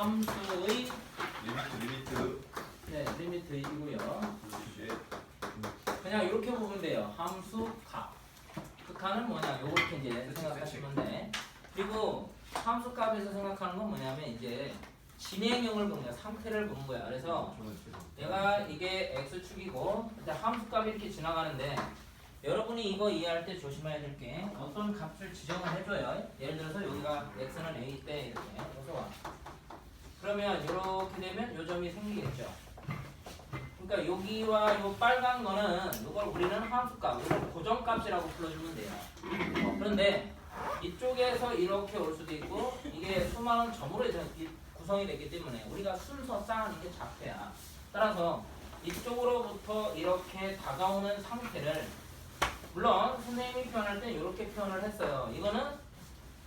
함수의 리미트 네, 리미트이고요. 그렇지. 그냥 이렇게 보면 돼요. 함수 값. 극한은 뭐냐? 요렇게 이제 생각하시면 돼. 그리고 함수 값에서 생각하는 건 뭐냐면 이제 진행형을 보는 거야. 상태를 보는 거야. 그래서 얘가 이게 x축이고 일단 함수 값이 이렇게 지나가는데 여러분이 이거 이해할 때 조심해야 될 게 어떤 값을 지정을 해줘요. 예를 들어서 여기가 x는 a 때 이렇게 여기서 와. 그러면 이렇게 되면 요 점이 생기겠죠. 그러니까 여기와 요 빨간 거는 이걸 우리는 함수값, 이걸 고정값이라고 불러주면 돼요. 그런데 이쪽에서 이렇게 올 수도 있고 이게 수많은 점으로 구성이 되기 때문에 우리가 순서 쌓는 게 좌표야. 따라서 이쪽으로부터 이렇게 다가오는 상태를 물론 선생님이 표현할 때 이렇게 표현을 했어요. 이거는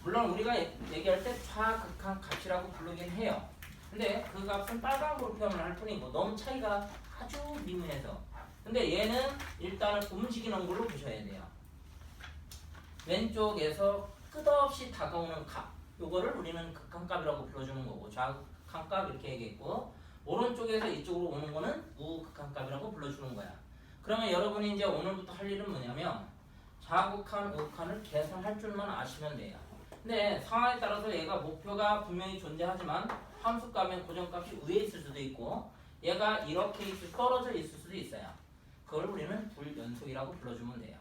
물론 우리가 얘기할 때 좌극한 값이라고 부르긴 해요. 근데 그 값은 빨간으로 표현을 할 뿐이고 너무 차이가 아주 미미해서. 근데 얘는 일단은 움직이는 걸로 보셔야 돼요. 왼쪽에서 끝없이 다가오는 값, 요거를 우리는 극한값이라고 불러주는 거고 좌극한값 이렇게 얘기했고, 오른쪽에서 이쪽으로 오는 거는 우극한값이라고 불러주는 거야. 그러면 여러분이 이제 오늘부터 할 일은 뭐냐면 좌극한, 우극한을 계산할 줄만 아시면 돼요. 근데 상황에 따라서 얘가 목표가 분명히 존재하지만 함수값은 고정값이 위에 있을 수도 있고 얘가 이렇게 떨어져 있을 수도 있어요. 그걸 우리는 불연속이라고 불러주면 돼요.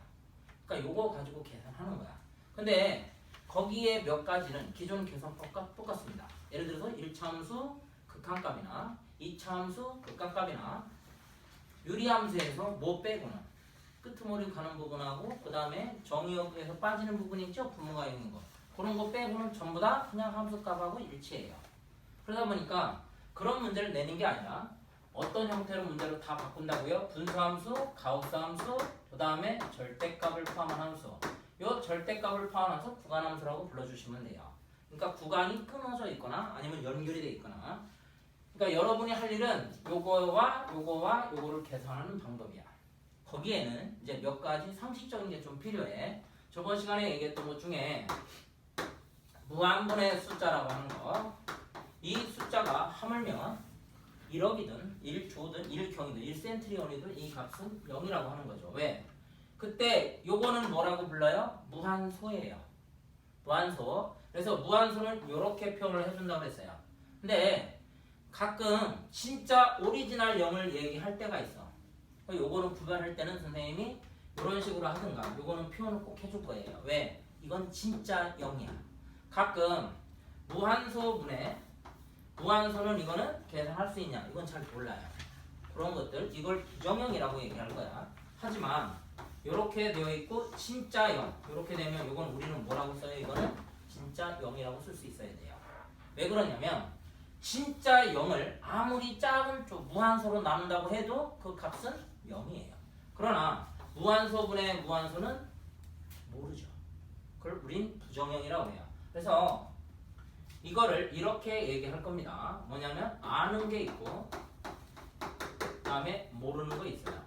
그러니까 요거 가지고 계산하는 거야. 근데 거기에 몇 가지는 기존 계산법과 똑같습니다. 예를 들어서 1차 함수 극한값이나 2차 함수 극한값이나 유리함수에서 뭐 빼고는 끄트머리 가는 부분하고 그 다음에 정의역에서 빠지는 부분이 있죠. 부모가형인 거. 그런 거 빼고는 전부 다 그냥 함수값하고 일치해요. 그러다 보니까 그런 문제를 내는 게 아니라 어떤 형태로 문제를 다 바꾼다고요? 분수함수, 가우스함수, 그 다음에 절대값을 포함한 함수. 요 절대값을 포함한 함수 구간함수라고 불러주시면 돼요. 그러니까 구간이 끊어져 있거나 아니면 연결이 돼 있거나. 그러니까 여러분이 할 일은 요거와 요거와 요거를 계산하는 방법이야. 거기에는 이제 몇 가지 상식적인 게 좀 필요해. 저번 시간에 얘기했던 것 중에 무한분의 숫자라고 하는 거. 이 숫자가 하물며 1억이든 1조든 1경이든 1센트리온이든 이 값은 0이라고 하는 거죠. 왜? 그때 요거는 뭐라고 불러요? 무한소예요. 무한소. 그래서 무한소는 이렇게 표현을 해준다고 그랬어요. 근데 가끔 진짜 오리지널 0을 얘기할 때가 있어. 요거는 구별할 때는 선생님이 이런 식으로 하든가 요거는 표현을 꼭 해줄 거예요. 왜? 이건 진짜 0이야. 가끔 무한소분의 무한소는 이거는 계산할 수 있냐? 이건 잘 몰라요. 그런 것들 이걸 부정형이라고 얘기할 거야. 하지만 이렇게 되어 있고 진짜 0 이렇게 되면 이건 우리는 뭐라고 써요? 이거는 진짜 0이라고 쓸 수 있어야 돼요. 왜 그러냐면 진짜 0을 아무리 작은 쪽 무한소로 나눈다고 해도 그 값은 0이에요. 그러나 무한소분의 무한소는 모르죠. 그걸 우린 부정형이라고 해요. 그래서 이거를 이렇게 얘기할 겁니다. 뭐냐면 아는 게 있고 그 다음에 모르는 거 있어요.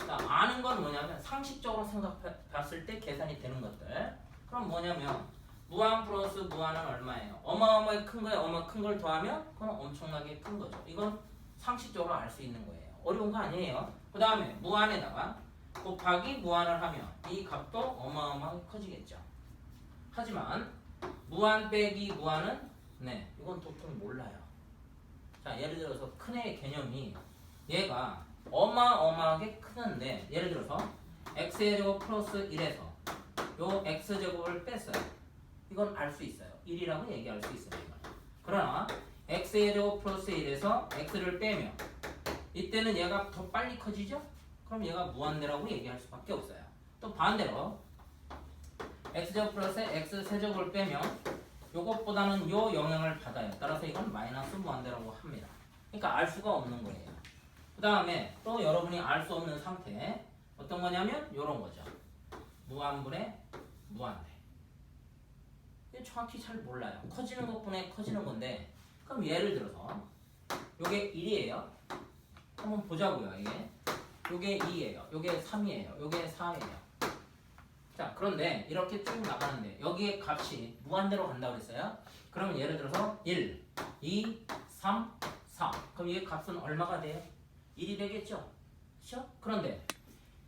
자, 아는 건 뭐냐면 상식적으로 생각했을 때 계산이 되는 것들. 그럼 뭐냐면 무한 플러스 무한은 얼마예요? 어마어마하게 큰 거에 어마어마하게 큰 걸 더하면 그건 엄청나게 큰 거죠. 이건 상식적으로 알 수 있는 거예요. 어려운 거 아니에요. 그 다음에 무한에다가 곱하기 무한을 하면 이 값도 어마어마하게 커지겠죠. 하지만 무한 빼기 무한은 네, 이건 보통 몰라요. 자, 예를 들어서 큰 애의 개념이 얘가 어마어마하게 크는데 예를 들어서 x의 제곱 플러스 1에서 요 x제곱을 뺐어요. 이건 알 수 있어요. 1이라고 얘기할 수 있어요. 이건. 그러나 x의 제곱 플러스 1에서 x를 빼면 이때는 얘가 더 빨리 커지죠? 그럼 얘가 무한대라고 얘기할 수밖에 없어요. 또 반대로 x제곱 플러스 x 세제곱을 빼면 요것보다는 요 영향을 받아요. 따라서 이건 마이너스 무한대라고 합니다. 그러니까 알 수가 없는 거예요. 그 다음에 또 여러분이 알 수 없는 상태 어떤 거냐면 요런 거죠. 무한분의 무한대. 이게 정확히 잘 몰라요. 커지는 것뿐에 커지는 건데 그럼 예를 들어서 요게 1이에요. 한번 보자고요. 이게 요게 2예요. 요게 3이에요. 요게 4예요. 자, 그런데 이렇게 쭉 나가는데 여기에 값이 무한대로 간다고 그랬어요. 그러면 예를 들어서 1, 2, 3, 4. 그럼 이 값은 얼마가 돼요? 1이 되겠죠? 그렇죠? 그런데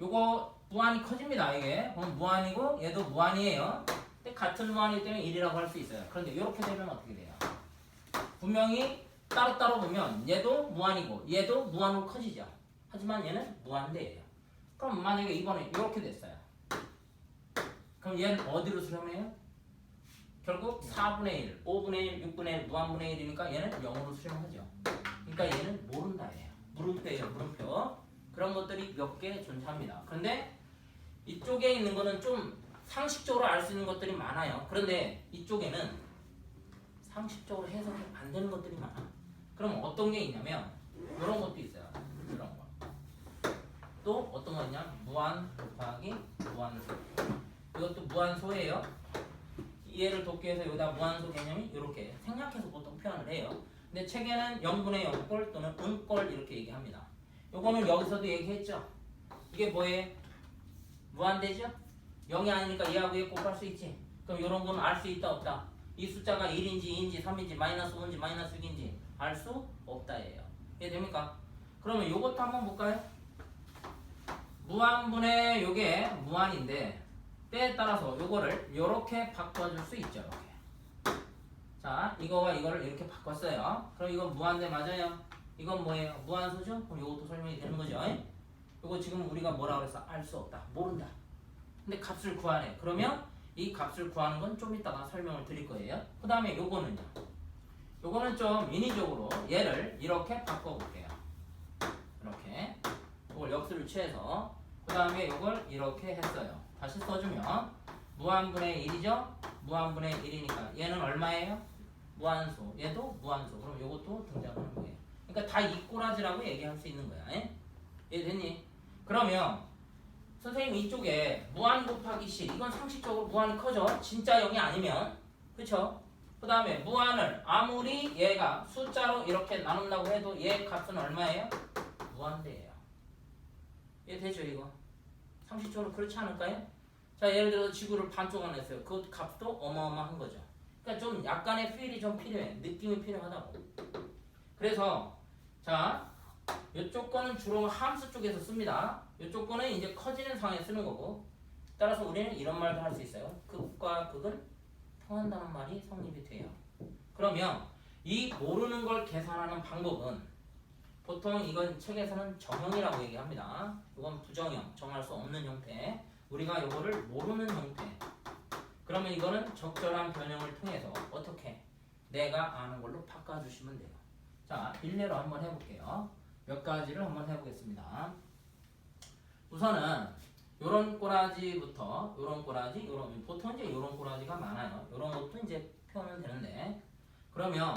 요거 무한이 커집니다. 이게 그럼 무한이고 얘도 무한이에요. 근데 같은 무한이기 때문에 1이라고 할 수 있어요. 그런데 이렇게 되면 어떻게 돼요? 분명히 따로따로 보면 얘도 무한이고 얘도 무한으로 커지죠. 하지만 얘는 무한대예요. 그럼 만약에 이번에 이렇게 됐어요. 그럼 얘는 어디로 수렴해요? 결국 4분의 1, 5분의 1, 6분의 1, 무한분의 1이니까 얘는 0으로 수렴하죠. 그러니까 얘는 모른다예요. 물음표예요. 물음표. 그런 것들이 몇 개 존재합니다. 그런데 이쪽에 있는 거는 좀 상식적으로 알 수 있는 것들이 많아요. 그런데 이쪽에는 상식적으로 해석이 안 되는 것들이 많아. 그럼 어떤 게 있냐면 이런 것도 있어요. 이런 거. 또 어떤 거 있냐? 무한 곱하기 무한소. 이것도 무한소예요. 이해를 돕기 위해서 여기다 무한소 개념이 이렇게 생략해서 보통 표현을 해요. 근데 책에는 0분의 0꼴 또는 은꼴 이렇게 얘기합니다. 요거는 여기서도 얘기했죠. 이게 뭐예요? 무한대죠? 0이 아니니까 얘하고 얘 곱할 수 있지. 그럼 이런 건 알 수 있다 없다? 이 숫자가 1인지 2인지 3인지 마이너스 5인지 마이너스 6인지 알 수 없다예요. 이해됩니까? 그러면 요것도 한번 볼까요? 무한분의 요게 무한인데 때에 따라서 요거를 요렇게 바꿔줄 수 있죠. 이렇게. 자, 이거와 이거를 이렇게 바꿨어요. 그럼 이건 무한대 맞아요? 이건 뭐예요? 무한소죠? 그럼 요것도 설명이 되는 거죠. 요거 지금 우리가 뭐라 그랬어? 알 수 없다. 모른다. 근데 값을 구하래. 그러면 이 값을 구하는 건 좀 이따가 설명을 드릴 거예요. 그 다음에 요거는요. 요거는 좀 인위적으로 얘를 이렇게 바꿔볼게요. 이렇게. 요걸 역수를 취해서 그 다음에 요걸 이렇게 했어요. 다시 써주면 무한분의 1이죠? 무한분의 1이니까 얘는 얼마예요? 무한소. 얘도 무한소. 그럼 요것도 등장하는 거예요. 그러니까 다 이 꼬라지라고 얘기할 수 있는 거야. 이해됐니? 그러면 선생님 이쪽에 무한 곱하기 실 이건 상식적으로 무한이 커져. 진짜 0이 아니면. 그쵸? 그 다음에 무한을 아무리 얘가 숫자로 이렇게 나눈다고 해도 얘 값은 얼마예요? 무한대예요. 이해되죠 이거? 상식적으로 그렇지 않을까요? 자, 예를 들어서 지구를 반쪽 안 했어요. 그 값도 어마어마한 거죠. 그러니까 좀 약간의 필이 좀 필요해. 느낌이 필요하다고. 그래서 자, 이쪽 거는 주로 함수 쪽에서 씁니다. 이쪽 거는 이제 커지는 상황에 쓰는 거고. 따라서 우리는 이런 말도 할 수 있어요. 극과 극은 통한다는 말이 성립이 돼요. 그러면 이 모르는 걸 계산하는 방법은 보통 이건 책에서는 정형이라고 얘기합니다. 이건 부정형, 정할 수 없는 형태. 우리가 이거를 모르는 형태. 그러면 이거는 적절한 변형을 통해서 어떻게 내가 아는 걸로 바꿔주시면 돼요. 자, 일례로 한번 해볼게요. 몇 가지를 한번 해보겠습니다. 우선은 요런 꼬라지부터 요런 꼬라지, 요런 보통 이제 요런 꼬라지가 많아요. 요런 것도 이제 표현은 되는데 그러면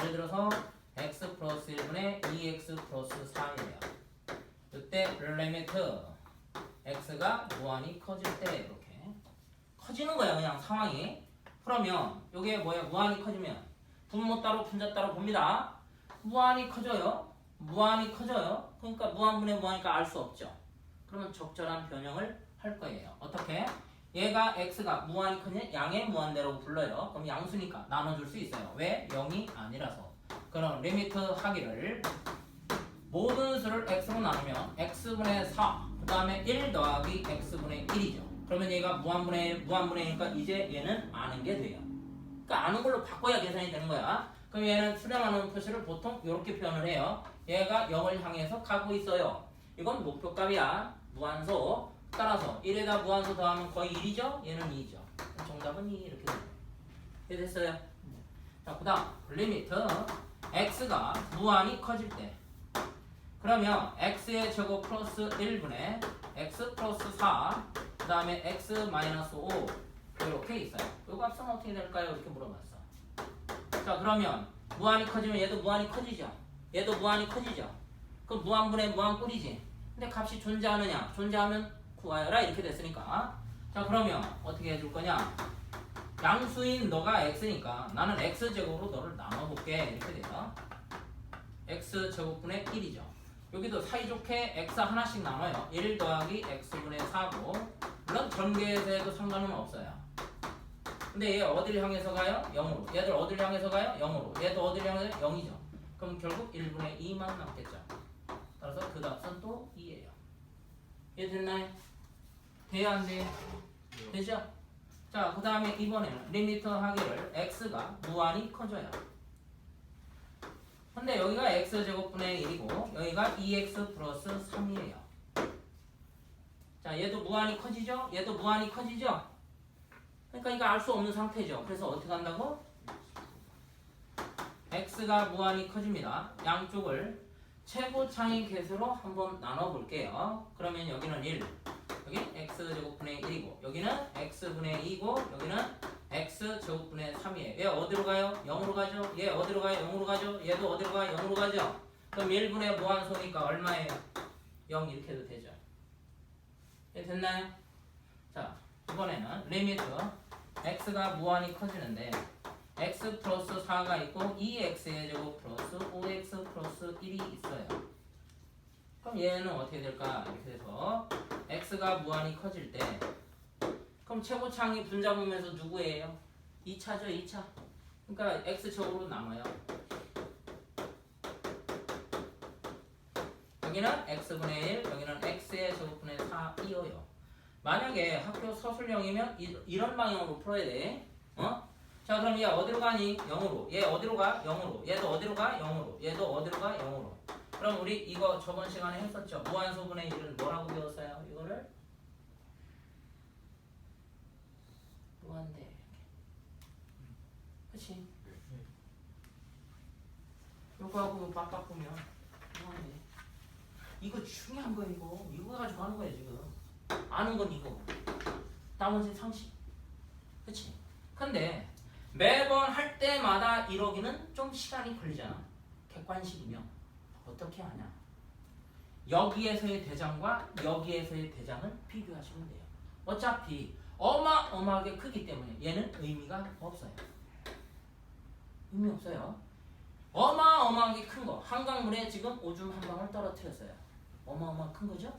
예를 들어서 x 플러스 1분의 2x 플러스 4예요. 이때 리미트 x가 무한히 커질 때 이렇게 커지는 거야 그냥 상황이. 그러면 요게 뭐야? 무한히 커지면 분모 따로 분자 따로 봅니다. 무한히 커져요. 무한히 커져요. 그러니까 무한분의 무한이니까 알 수 없죠. 그러면 적절한 변형을 할 거예요. 어떻게? 얘가 x가 무한히 크냐? 양의 무한대라고 불러요. 그럼 양수니까 나눠줄 수 있어요. 왜? 0이 아니라서. 그럼 리미트 하기를 모든 수를 x로 나누면 x분의 4, 그 다음에 1 더하기 x분의 1이죠. 그러면 얘가 무한분의 1이니까 이제 얘는 아는 게 돼요. 그러니까 아는 걸로 바꿔야 계산이 되는 거야. 그럼 얘는 수렴하는 표시를 보통 이렇게 표현을 해요. 얘가 0을 향해서 가고 있어요. 이건 목표값이야. 무한소. 따라서 1에다 무한소 더하면 거의 1이죠? 얘는 2죠. 정답은 2 이렇게 됩니다. 이해 됐어요? 자, 그 다음 리미트 x가 무한히 커질 때 그러면 x의 제곱 플러스 1분의 x 플러스 4 그 다음에 x 마이너스 5 이렇게 있어요. 이 값은 어떻게 될까요? 이렇게 물어봤어. 자, 그러면 무한히 커지면 얘도 무한히 커지죠. 얘도 무한히 커지죠. 그럼 무한분의 무한꼴이지. 근데 값이 존재하느냐? 존재하면 구하여라 이렇게 됐으니까. 자, 그러면 어떻게 해줄 거냐? 양수인 너가 x니까 나는 x제곱으로 너를 나눠볼게 이렇게 돼요. x제곱분의 1이죠. 여기도 사이좋게 x 하나씩 나눠요. 1 더하기 x분의 4고 물론 전개해서 해도 상관은 없어요. 근데 얘 어디를 향해서 가요? 0으로. 얘들 어디를 향해서 가요? 0으로. 얘도 어디를 향해서 0이죠. 그럼 결국 1분의 2만 남겠죠. 따라서 그 답은 또 2예요. 이해 됐나요? 돼요 안 돼요? 되죠? 자, 그 다음에 이번에는 리미트 하기를 x가 무한히 커져요. 근데 여기가 x제곱분의 1이고 여기가 2x 플러스 3이에요. 자, 얘도 무한히 커지죠? 얘도 무한히 커지죠? 그러니까 이거 알 수 없는 상태죠. 그래서 어떻게 한다고? x가 무한히 커집니다. 양쪽을 최고차이 개수로 한번 나눠볼게요. 그러면 여기는 1, 여기 x제곱분의 1이고 여기는 x분의 2고 여기는 x제곱분의 3이에요. 얘 어디로 가요? 0으로 가죠? 얘 어디로 가요? 0으로 가죠? 얘도 어디로 가요? 0으로 가죠? 그럼 1분의 무한소니까 얼마예요? 0 이렇게 해도 되죠. 예, 됐나요? 자, 이번에는 리미트 x가 무한히 커지는데 x 플러스 4가 있고 2x의 제곱 플러스 5x 플러스 1이 있어요. 그럼 얘는 어떻게 될까? 이렇게 돼서 x가 무한히 커질 때 그럼 최고차항이 분자보면서 누구예요? 2차죠, 2차. 그러니까 x축으로 남아요. 여기는 x분의 1, 여기는 x의 제곱분의 4이어요. 만약에 학교 서술형이면 이런 방향으로 풀어야 돼. 어? 자, 그럼 얘 어디로 가니? 0으로. 얘 어디로 가? 0으로. 얘도 어디로 가? 0으로. 얘도 어디로 가? 0으로. 그럼 우리 이거 저번 시간에 했었죠. 무한소분의 1은 뭐라고 배웠어요? 이거를 무한대. 그치? 요거하고 요거 바꾸면 무한대. 이거 중요한 거야 이거. 이거 가지고 하는 거야 지금. 아는 건 이거. 나머지 상식. 그치? 근데 매번 할 때마다 이러기는 좀 시간이 걸리잖아. 객관식이면 어떻게 하냐? 여기에서의 대장과 여기에서의 대장을 비교하시면 돼요. 어차피 어마어마하게 크기 때문에 얘는 의미가 없어요. 의미 없어요. 어마어마하게 큰 거. 한강물에 지금 오줌 한 방울 떨어뜨렸어요. 어마어마한 큰 거죠?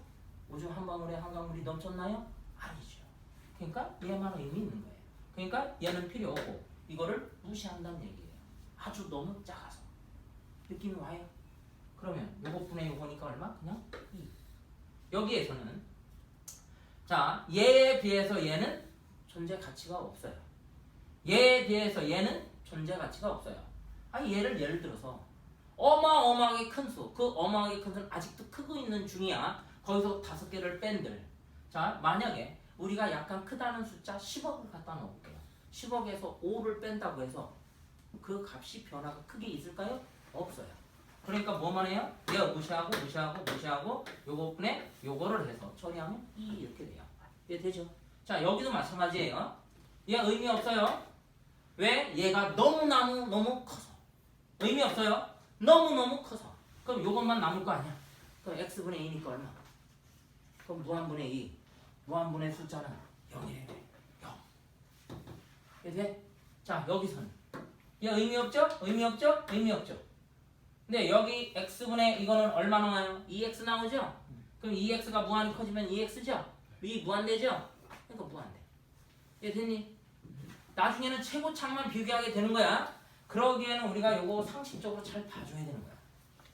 오줌 한 방울에 한강물이 넘쳤나요? 아니죠. 그러니까 얘만 의미 있는 거예요. 그러니까 얘는 필요 없고 이거를 무시한다는 얘기예요. 아주 너무 작아서. 느낌이 와요? 그러면 요것분의 요거니까 얼마? 그냥 2. 여기에서는 자, 얘에 비해서 얘는 존재 가치가 없어요. 얘에 비해서 얘는 존재 가치가 없어요. 아니 얘를 예를 들어서 어마어마하게 큰 수, 그 어마어마하게 큰 수는 아직도 크고 있는 중이야. 거기서 5개를 뺀들. 자, 만약에 우리가 약간 크다는 숫자 10억을 갖다 넣어볼게요. 10억에서 5를 뺀다고 해서 그 값이 변화가 크게 있을까요? 없어요. 그러니까 뭐만 해요? 얘가 무시하고 요거분에 요거를 해서 처리하면 2 이렇게 돼요. 이해 되죠? 자, 여기도 마찬가지예요. 얘 의미 없어요. 왜? 얘가 너무 커서. 의미 없어요. 너무너무 커서. 그럼 요것만 남을 거 아니야. 그럼 x분의 2니까 얼마? 그럼 무한분의 2. 무한분의 숫자는 0이래. 0. 이해? 자, 여기서는 얘 의미 없죠? 의미 없죠? 의미 없죠? 근데 여기 x분의 이거는 얼마 나와요? 2x 나오죠? 그럼 2x가 무한히 커지면 2x죠? 이 무한대죠? 그러니까 무한대. 이해 됐니? 나중에는 최고차만 비교하게 되는 거야. 그러기에는 우리가 요거 상식적으로 잘 봐줘야 되는 거야.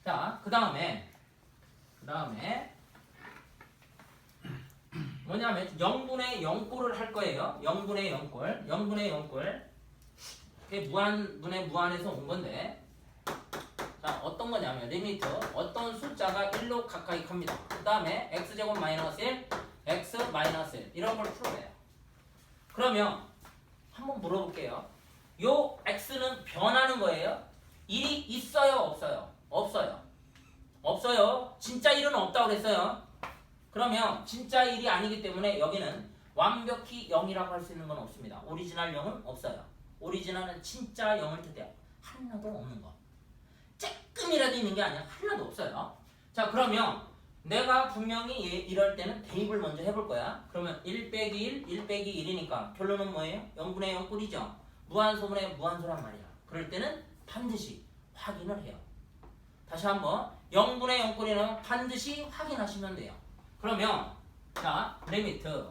자, 그 다음에 뭐냐면 0분의 0꼴을 할 거예요. 0분의 0꼴. 0분의 0꼴. 그게 무한분의 무한에서 온 건데 자, 어떤 거냐면 리미트 어떤 숫자가 1로 가까이 큽니다. 그 다음에 x제곱 마이너스 1, x 마이너스 1 이런 걸 풀어내요. 그러면 한번 물어볼게요. 요 x는 변하는 거예요? 1이 있어요? 없어요? 없어요. 없어요. 진짜 1은 없다고 그랬어요. 그러면 진짜 1이 아니기 때문에 여기는 완벽히 0이라고 할 수 있는 건 없습니다. 오리지널 0은 없어요. 오리지널은 진짜 0을 뜻해요. 하나도 없는 거. 조금이라도 있는 게 아니야. 하나도 없어요. 자, 그러면 내가 분명히 이럴 때는 대입을 먼저 해볼 거야. 그러면 1 빼기 1, 1 빼기 1이니까 결론은 뭐예요? 0분의 0 꼴이죠. 무한소분의 무한소란 말이야. 그럴 때는 반드시 확인을 해요. 다시 한번 0분의 0 꼴이라면 반드시 확인하시면 돼요. 그러면 자, 리미트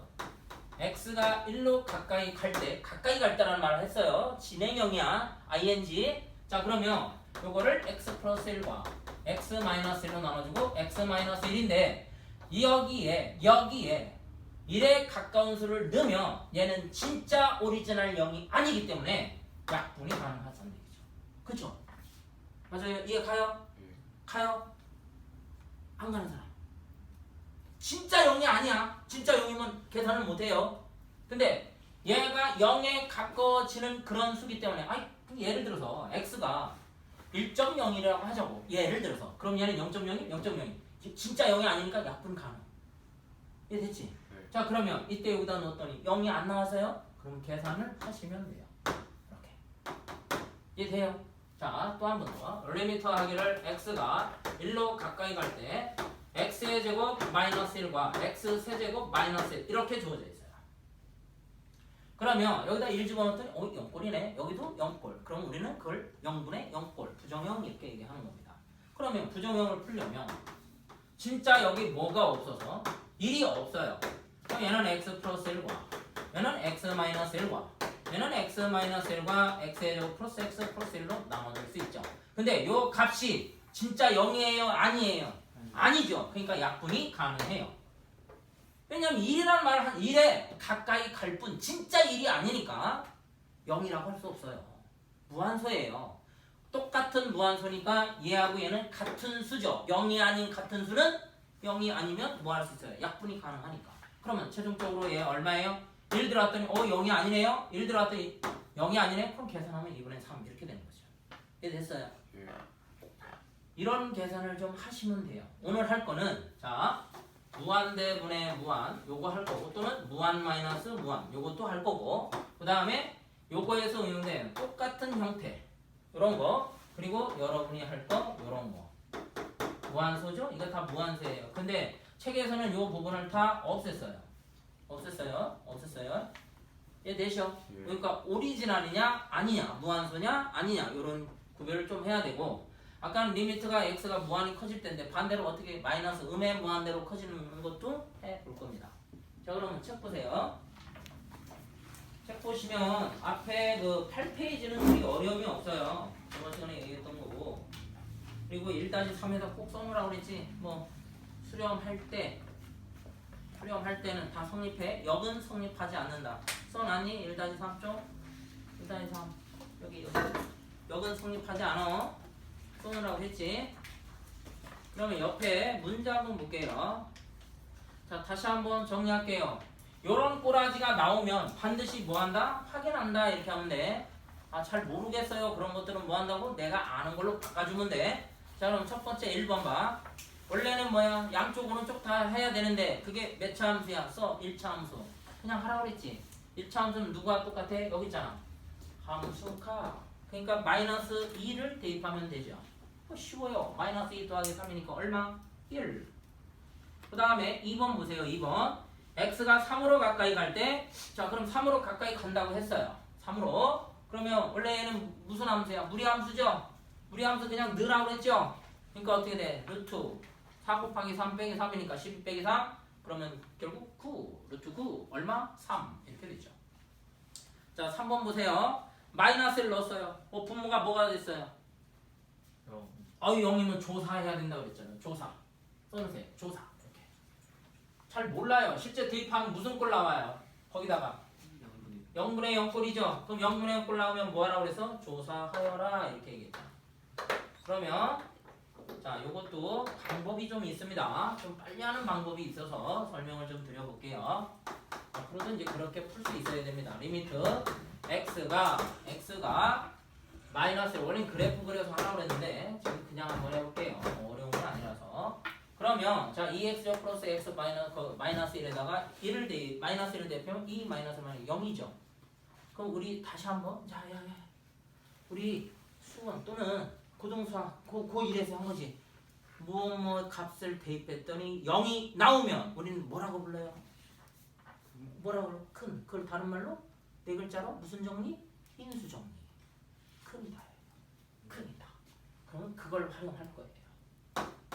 x가 1로 가까이 갈 때라는 말을 했어요. 진행형이야. ing. 자, 그러면 요거를 x 플러스 1과 x 마이너스 1로 나눠주고 x 마이너스 1인데 여기에 1에 가까운 수를 넣으면 얘는 진짜 오리지널 0이 아니기 때문에 약분이 가능하다는 얘기죠. 그쵸? 맞아요? 이해 가요? 가요? 안 가는 사람? 진짜 0이 아니야. 진짜 0이면 계산을 못해요. 근데 얘가 0에 가까워지는 그런 수기 때문에 예를 들어서 x가 1.0이라고 하자고. 예를 들어서. 그럼 얘는 0.0이? 0.0이. 진짜 0이 아니니까 약분 가능. 이해됐지? 네. 자, 그러면 이때 여기다 넣었더니 0이 안 나와서요? 그럼 계산을 하시면 돼요. 이렇게. 이해돼요? 자, 또 한 번 더. 리미터 하기를 x가 1로 가까이 갈 때 x의 제곱 마이너스 1과 x 세제곱 마이너스 1 이렇게 주어져 있어요. 그러면 여기다 1 집어넣었더니 0꼴이네. 여기도 0꼴. 그럼 우리는 그걸 0분의 0꼴 부정형 이렇게 얘기하는 겁니다. 그러면 부정형을 풀려면 진짜 여기 뭐가 없어서 1이 없어요. 그럼 얘는 x 플러스 1과 얘는 x 마이너스 1과 얘는 x 마이너스 1과 x의 제곱 플러스 x 플러스 1로 나눠줄 수 있죠. 근데 요 값이 진짜 0이에요? 아니에요? 아니죠. 그러니까 약분이 가능해요. 왜냐면 1이라는 말은 1에 가까이 갈 뿐 진짜 1이 아니니까 0이라고 할 수 없어요. 무한소예요. 똑같은 무한소니까 얘하고 얘는 같은 수죠. 0이 아닌 같은 수는 0이 아니면 뭐 할 수 있어요? 약분이 가능하니까. 그러면 최종적으로 얘 얼마예요? 1 들어왔더니 0이 아니네요? 1 들어왔더니 0이 아니네? 그럼 계산하면 2분의 3 이렇게 되는 거죠. 이해됐어요? 예. 이런 계산을 좀 하시면 돼요. 오늘 할 거는 자 무한대분의 무한 요거 할 거고 또는 무한 마이너스 무한 요것도 할 거고 그 다음에 요거에서 응용된 똑같은 형태 요런 거 그리고 여러분이 할 거 요런 거 무한소죠? 이거 다 무한소예요. 근데 책에서는 요 부분을 다 없앴어요. 얘 되셔. 예. 그러니까 오리지널이냐 아니냐 무한소냐 아니냐 요런 구별을 좀 해야 되고 아까는 리미트가 x가 무한히 커질 때인데 반대로 어떻게 마이너스 음의 무한대로 커지는 것도 해볼 겁니다. 자, 그러면 책 보세요. 책 보시면 앞에 그 8페이지는 그리 어려움이 없어요. 저번 시간에 얘기했던 거고 그리고 1-3에다 꼭 써놓으라고 그랬지. 뭐 수렴할 때는 다 성립해. 역은 성립하지 않는다. 써놨니? 1-3 쪽? 1-3 여기 역은 성립하지 않아. 써놓으라고 했지. 그러면 옆에 문제 한번 볼게요. 자, 다시 한번 정리할게요. 요런 꼬라지가 나오면 반드시 뭐 한다? 확인한다 이렇게 하면 돼. 잘 모르겠어요. 그런 것들은 뭐 한다고? 내가 아는 걸로 바꿔주면 돼. 자, 그럼 첫 번째 1번 봐. 원래는 뭐야? 양쪽 오른쪽 다 해야 되는데 그게 몇 차 함수야? 써 1차 함수. 그냥 하라고 그랬지. 1차 함수는 누구와 똑같아? 여기 있잖아. 함수카. 그러니까 마이너스 2를 대입하면 되죠. 쉬워요. 마이너스 2 더하기 3이니까 얼마? 1. 그 다음에 2번 보세요. 2번. x가 3으로 가까이 갈 때, 자, 그럼 3으로 가까이 간다고 했어요. 3으로. 그러면 원래 얘는 무슨 함수야? 무리함수죠? 무리함수 그냥 넣으라고 했죠? 그러니까 어떻게 돼? 루트 4 곱하기 3 빼기 3이니까 12 빼기 3. 그러면 결국 9. 루트 9. 얼마? 3. 이렇게 되죠. 자, 3번 보세요. 마이너스를 넣었어요. 분모가 뭐가 됐어요? 0이면 조사해야 된다고 그랬잖아요. 조사. 써주세요. 조사. 이렇게. 잘 몰라요. 실제 대입하면 무슨 꼴 나와요? 거기다가 0분의 0꼴이죠. 그럼 0분의 0꼴 나오면 뭐 하라고 그래서? 조사하여라. 이렇게 얘기했죠. 그러면 자, 요것도 방법이 좀 있습니다. 좀 빨리 하는 방법이 있어서 설명을 좀 드려볼게요. 앞으로도 이제 그렇게 풀 수 있어야 됩니다. 리미트 x가 마이너스를 원래 그래프 그려서 하라고 그랬는데 지금 그냥 한번 해볼게요. 어려운 건 아니라서. 그러면 자 2x 플러스 x 마이너스 1에다가 마이너스 1을 대표하면 2 마이너스 0이죠. 그럼 우리 다시 한번 우리 수원 또는 고등수학 고1에서 한 거지. 무엇 값을 대입했더니 0이 나오면 우리는 뭐라고 불러요? 뭐라고 불러? 큰. 그걸 다른 말로 네 글자로 무슨 정리? 인수 정리. 크니다. 그러면 그걸 활용할 거예요.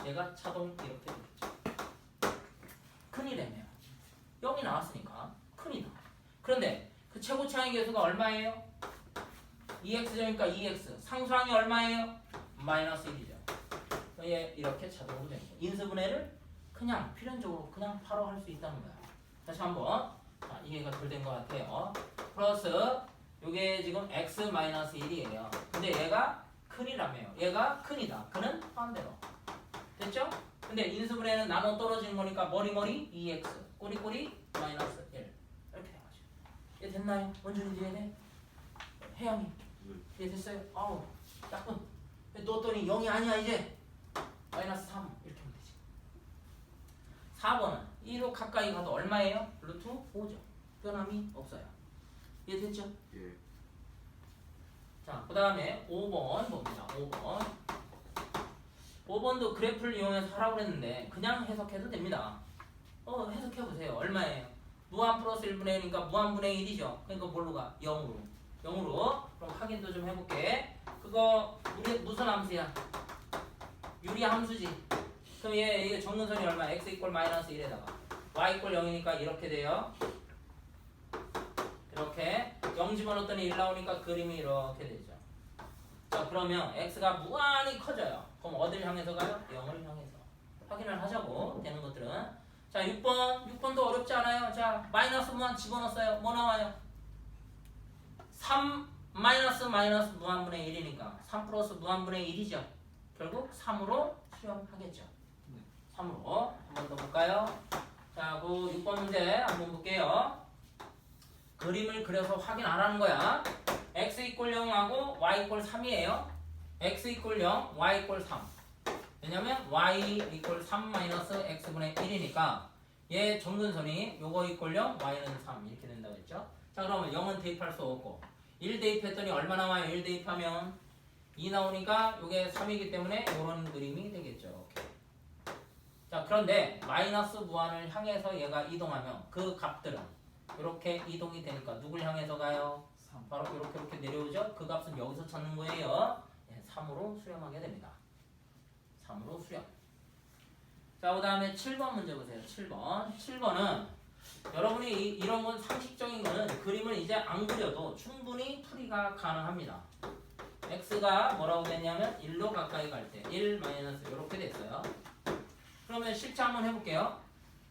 얘가 자동 이렇게 되겠죠. 큰이라며 0이 나왔으니까 큰이다. 그런데 그 최고차의 계수가 얼마예요? 2x제니까 2x. 상수항이 얼마예요? 마이너스 1이죠. 얘 이렇게 자동으로 되는 거예요. 인수분해를 그냥 필연적으로 그냥 바로 할 수 있다는 거야. 다시 한번. 자, 이해가 덜 된 것 같아요. 플러스 요게 지금 x 마이너스 1이에요. 근데 얘가 큰이라며요. 얘가 큰이다. 그는 반대로. 됐죠? 근데 인수분해는 나눠 떨어지는 거니까 머리머리 2x, 꼬리꼬리 마이너스 1. 이렇게 해가지고. 이해 됐나요? 원준이 이해돼? 혜영이 이해됐어요? 아우 약분. 넣었더니 0이 아니야 이제. 마이너스 3 이렇게 하면 되지. 4번은 2로 가까이 가도 얼마예요? 루트 5죠. 변함이 없어요. 이해됐죠? 예. 자, 그 다음에 5번 봅니다. 5번. 5번도 그래프를 이용해서 하라고 그랬는데 그냥 해석해도 됩니다. 해석해보세요. 얼마예요? 무한 플러스 1분의 1이니까 무한분의 1이죠. 그러니까 뭘로 가? 0으로. 0으로. 그럼 확인도 좀 해볼게. 그거 우리 무슨 함수야? 유리 함수지. 그럼 얘 정근선이 얼마? x 이퀄 마이너스 1에다가 y 이퀄 0이니까 이렇게 돼요. 이렇게 0 집어넣었더니 1 나오니까 그림이 이렇게 되죠. 자, 그러면 x가 무한히 커져요. 그럼 어디를 향해서 가요? 0을 향해서. 확인을 하자고 되는 것들은. 자, 6번도 어렵지 않아요. 자, 마이너스 무한 집어넣었어요. 뭐 나와요? 3 마이너스 무한분의 1이니까 3 플러스 무한분의 1이죠. 결국 3으로 수렴하겠죠. 3으로 한 번 더 볼까요? 자, 그 6번 문제 한번 볼게요. 그림을 그려서 확인 안 하는 거야. x 이퀄 0하고 y 이퀄 3이에요. x 이퀄 0, y 이퀄 3. 왜냐면 y 이퀄 3 마이너스 x분의 1이니까 얘 정근선이 요거 이퀄 0, y는 3 이렇게 된다고 했죠. 자, 그러면 0은 대입할 수 없고 1 대입했더니 얼마 나와요? 1 대입하면 2 나오니까 요게 3이기 때문에 요런 그림이 되겠죠. 이렇게. 자, 그런데 마이너스 무한을 향해서 얘가 이동하면 그 값들은 이렇게 이동이 되니까 누굴 향해서 가요? 3. 바로 이렇게 내려오죠? 그 값은 여기서 찾는 거예요. 3으로 수렴하게 됩니다. 3으로 수렴. 자, 그 다음에 7번 문제 보세요. 7번은 여러분이 이런 건 상식적인 거는 그림을 이제 안 그려도 충분히 풀이가 가능합니다. x가 뭐라고 됐냐면 1로 가까이 갈 때 1 마이너스 이렇게 됐어요. 그러면 실제 한번 해볼게요.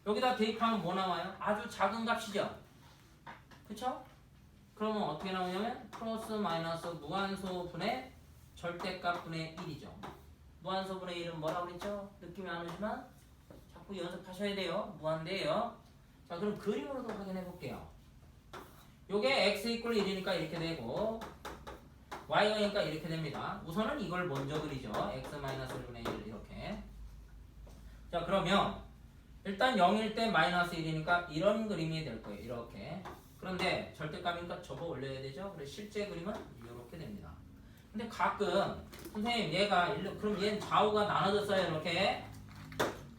여기다 대입하면 뭐 나와요? 아주 작은 값이죠. 그쵸? 그러면 어떻게 나오냐면 플러스 마이너스 무한소분의 절대값분의 1이죠. 무한소분의 1은 뭐라고 그랬죠? 느낌이 안 오지만 자꾸 연습하셔야 돼요. 무한대예요. 자, 그럼 그림으로도 확인해 볼게요. 요게 x 이퀄 1이니까 이렇게 되고 y가 0이니까 이렇게 됩니다. 우선은 이걸 먼저 그리죠. x 마이너스 1분의 1 이렇게. 자, 그러면 일단 0일 때 마이너스 1이니까 이런 그림이 될 거예요. 이렇게. 그런데 절대값이니까 접어 올려야 되죠. 그래서 실제 그림은 이렇게 됩니다. 근데 가끔 선생님 얘가 그럼 얘는 좌우가 나눠졌어요. 이렇게.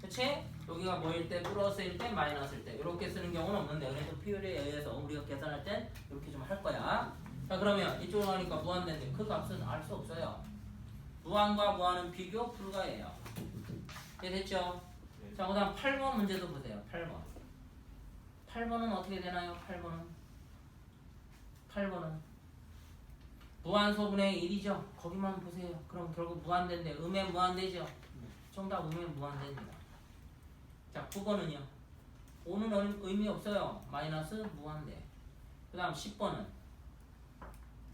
그치? 여기가 뭐일 때 플러스일 때 마이너스일 때 이렇게 쓰는 경우는 없는데 그래도 비율에 의해서 우리가 계산할 땐 이렇게 좀 할 거야. 자, 그러면 이쪽으로 가니까 무한대인데 그 값은 알 수 없어요. 무한과 무한은 비교 불가해요. 됐죠? 자, 그 다음 8번 문제도 보세요. 8번은 어떻게 되나요? 8번은 무한소분의 1이죠. 거기만 보세요. 그럼 결국 무한대인데 음에 무한대죠. 정답 음에 무한대입니다. 자, 9번은요. 5는 의미 없어요. 마이너스 무한대. 그 다음 10번은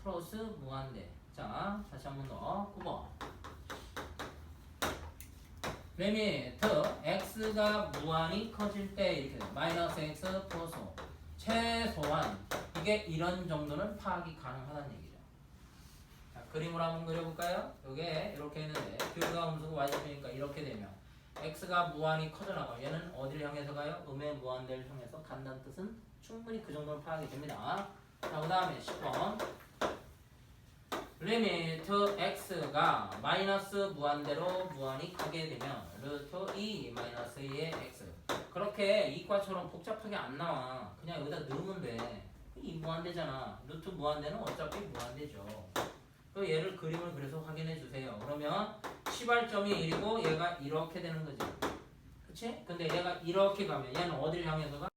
플러스 무한대. 자, 다시 한 번 더. 9번. 리미트 x가 무한히 커질 때 이렇게 돼요. 마이너스 x 플러스 5. 최소한 이게 이런 정도는 파악이 가능하다는 얘기죠. 자, 그림으로 한번 그려볼까요? 이게 이렇게 있는데 뷰가 음수고 y좌표니까 이렇게 되면 x가 무한히 커져나가요. 얘는 어디를 향해서 가요? 음의 무한대를 향해서 간다는 뜻은 충분히 그 정도는 파악이 됩니다. 자, 그 다음에 10번. 리미트 x가 마이너스 무한대로 무한히 가게 되면 루트 2 마이너스 2의 x. 그렇게 이과처럼 복잡하게 안 나와. 그냥 여기다 넣으면 돼. 이 무한대잖아. 루트 무한대는 어차피 무한대죠. 그 얘를 그림을 그려서 확인해 주세요. 그러면 시발점이 1이고 얘가 이렇게 되는 거지. 그치? 근데 얘가 이렇게 가면 얘는 어디를 향해서 가?